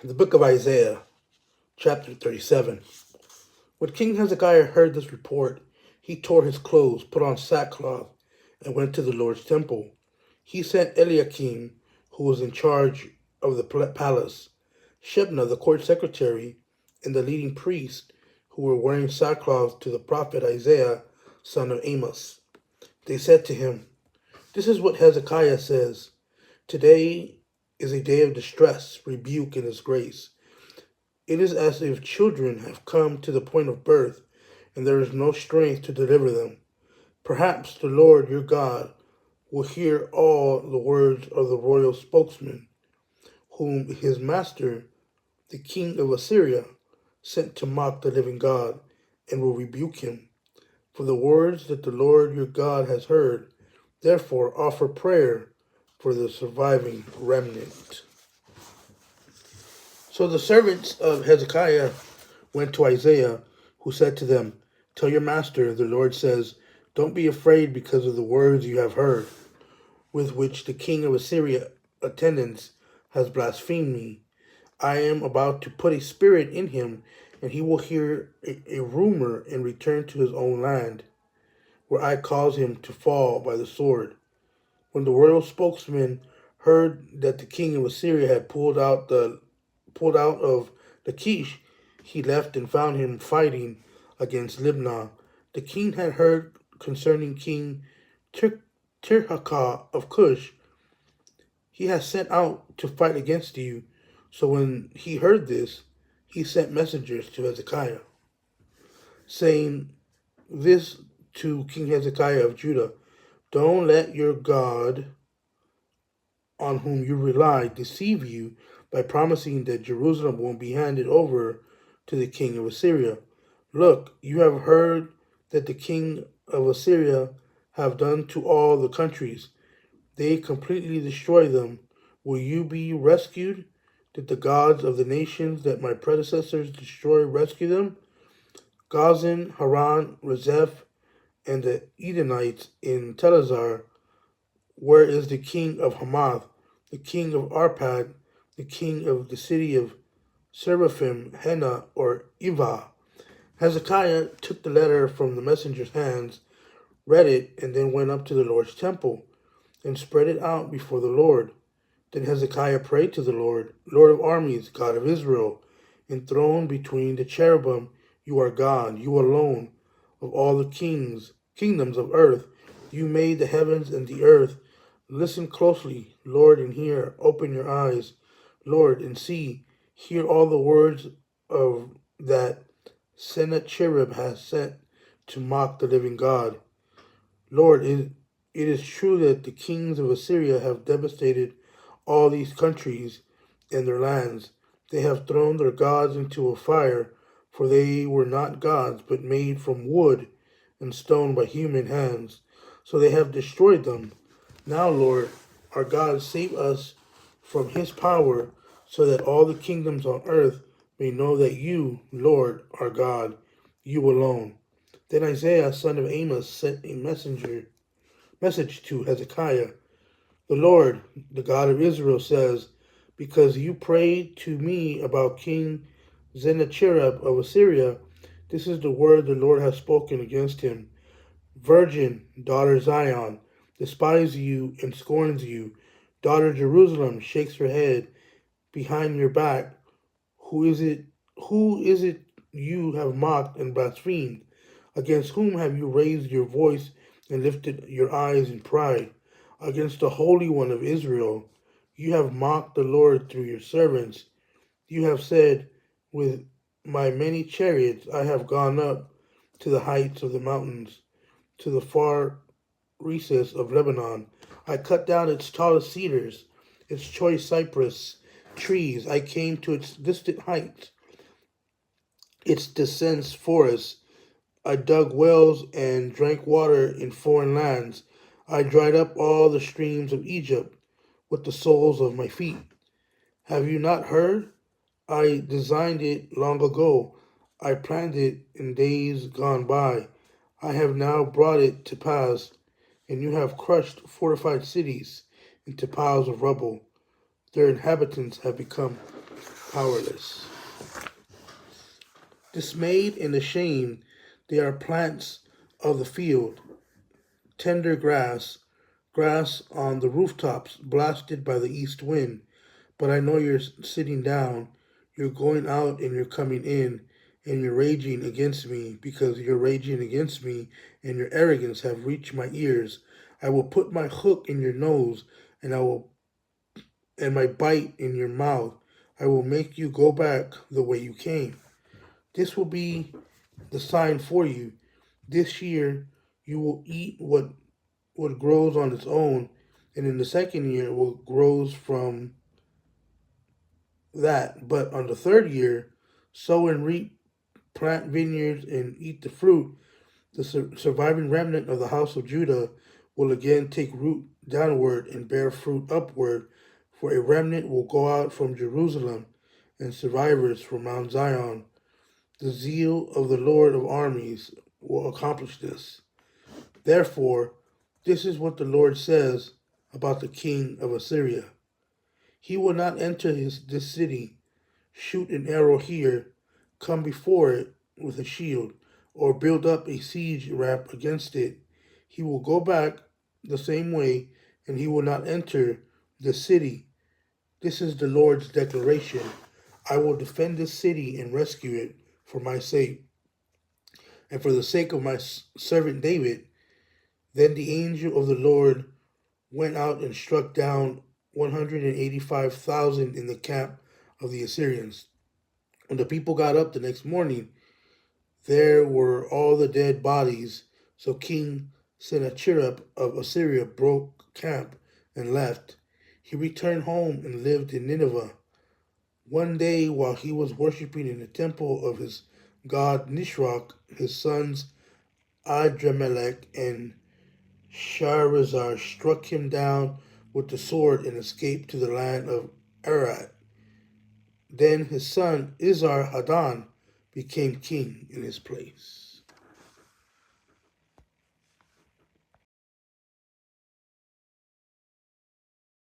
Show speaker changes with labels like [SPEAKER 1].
[SPEAKER 1] The book of Isaiah, chapter 37. When King Hezekiah heard this report, he tore his clothes, put on sackcloth, and went to the Lord's temple. He sent Eliakim, who was in charge of the palace, Shebna, the court secretary, and the leading priests, who were wearing sackcloth, to the prophet Isaiah, son of Amos. They said to him, "This is what Hezekiah says. Today is a day of distress, rebuke, and disgrace. It is as if children have come to the point of birth, and there is no strength to deliver them. Perhaps the Lord your God will hear all the words of the royal spokesman, whom his master, the king of Assyria, sent to mock the living God, and will rebuke him for the words that the Lord your God has heard. Therefore offer prayer for the surviving remnant." So the servants of Hezekiah went to Isaiah, who said to them, "Tell your master, the Lord says, don't be afraid because of the words you have heard, with which the king of Assyria attendants has blasphemed me. I am about to put a spirit in him, and he will hear a rumor and return to his own land, where I cause him to fall by the sword." When the royal spokesman heard that the king of Assyria had pulled out of Lachish, he left and found him fighting against Libnah. The king had heard concerning King Tirhakah of Cush. "He has sent out to fight against you." So when he heard this, he sent messengers to Hezekiah, saying this to King Hezekiah of Judah: "Don't let your God, on whom you rely, deceive you by promising that Jerusalem won't be handed over to the king of Assyria. Look, you have heard that the king of Assyria have done to all the countries. They completely destroy them. Will you be rescued? Did the gods of the nations that my predecessors destroyed rescue them? Gazan, Haran, Rezeph, and the Edenites in Telazar. Where is the king of Hamath, the king of Arpad, the king of the city of Seraphim, Hena, or Ivah?" Hezekiah took the letter from the messenger's hands, read it, and then went up to the Lord's temple and spread it out before the Lord. Then Hezekiah prayed to the Lord: "Lord of armies, God of Israel, enthroned between the cherubim, you are God, you alone, of all the kingdoms of earth. You made the heavens and the earth. Listen closely, Lord, and hear. Open your eyes, Lord, and see. Hear all the words of that Sennacherib has sent to mock the living God. Lord, it is true that the kings of Assyria have devastated all these countries and their lands. They have thrown their gods into a fire, for they were not gods, but made from wood and stone by human hands. So they have destroyed them. Now, Lord, our God, save us from his power, so that all the kingdoms on earth may know that you, Lord, are God, you alone." Then Isaiah, son of Amos, sent a message to Hezekiah. "The Lord, the God of Israel, says, because you prayed to me about King Sennacherib of Assyria, this is the word the Lord has spoken against him. Virgin, daughter Zion, despises you and scorns you. Daughter Jerusalem shakes her head behind your back. Who is it you have mocked and blasphemed? Against whom have you raised your voice and lifted your eyes in pride? Against the Holy One of Israel. You have mocked the Lord through your servants. You have said, with my many chariots I have gone up to the heights of the mountains, to the far recess of Lebanon. I cut down its tallest cedars, its choice cypress trees. I came to its distant heights, its dense forests. I dug wells and drank water in foreign lands. I dried up all the streams of Egypt with the soles of my feet. Have you not heard? I designed it long ago. I planned it in days gone by. I have now brought it to pass, and you have crushed fortified cities into piles of rubble. Their inhabitants have become powerless. Dismayed and ashamed, they are plants of the field, tender grass on the rooftops, blasted by the east wind. But I know you're sitting down, you're going out and you're coming in, and you're raging against me, because you're raging against me, and your arrogance have reached my ears. I will put my hook in your nose, and my bite in your mouth. I will make you go back the way you came. This will be the sign for you. This year you will eat what grows on its own, and in the second year what grows from that. But on the third year, sow and reap, plant vineyards and eat the fruit. The surviving remnant of the house of Judah will again take root downward and bear fruit upward, for a remnant will go out from Jerusalem and survivors from Mount Zion. The zeal of the Lord of armies will accomplish this. Therefore, this is what the Lord says about the king of Assyria. He will not enter this city, shoot an arrow here, come before it with a shield, or build up a siege ramp against it. He will go back the same way, and he will not enter the city. This is the Lord's declaration. I will defend this city and rescue it for my sake, and for the sake of my servant David. Then the angel of the Lord went out and struck down 185,000 in the camp of the Assyrians. When the people got up the next morning, there were all the dead bodies. So King Sennacherib of Assyria broke camp and left. He returned home and lived in Nineveh. One day, while he was worshiping in the temple of his god Nisroch, his sons Adramelech and Sharezer struck him down with the sword and escaped to the land of Arad. Then his son Esarhaddon became king in his place.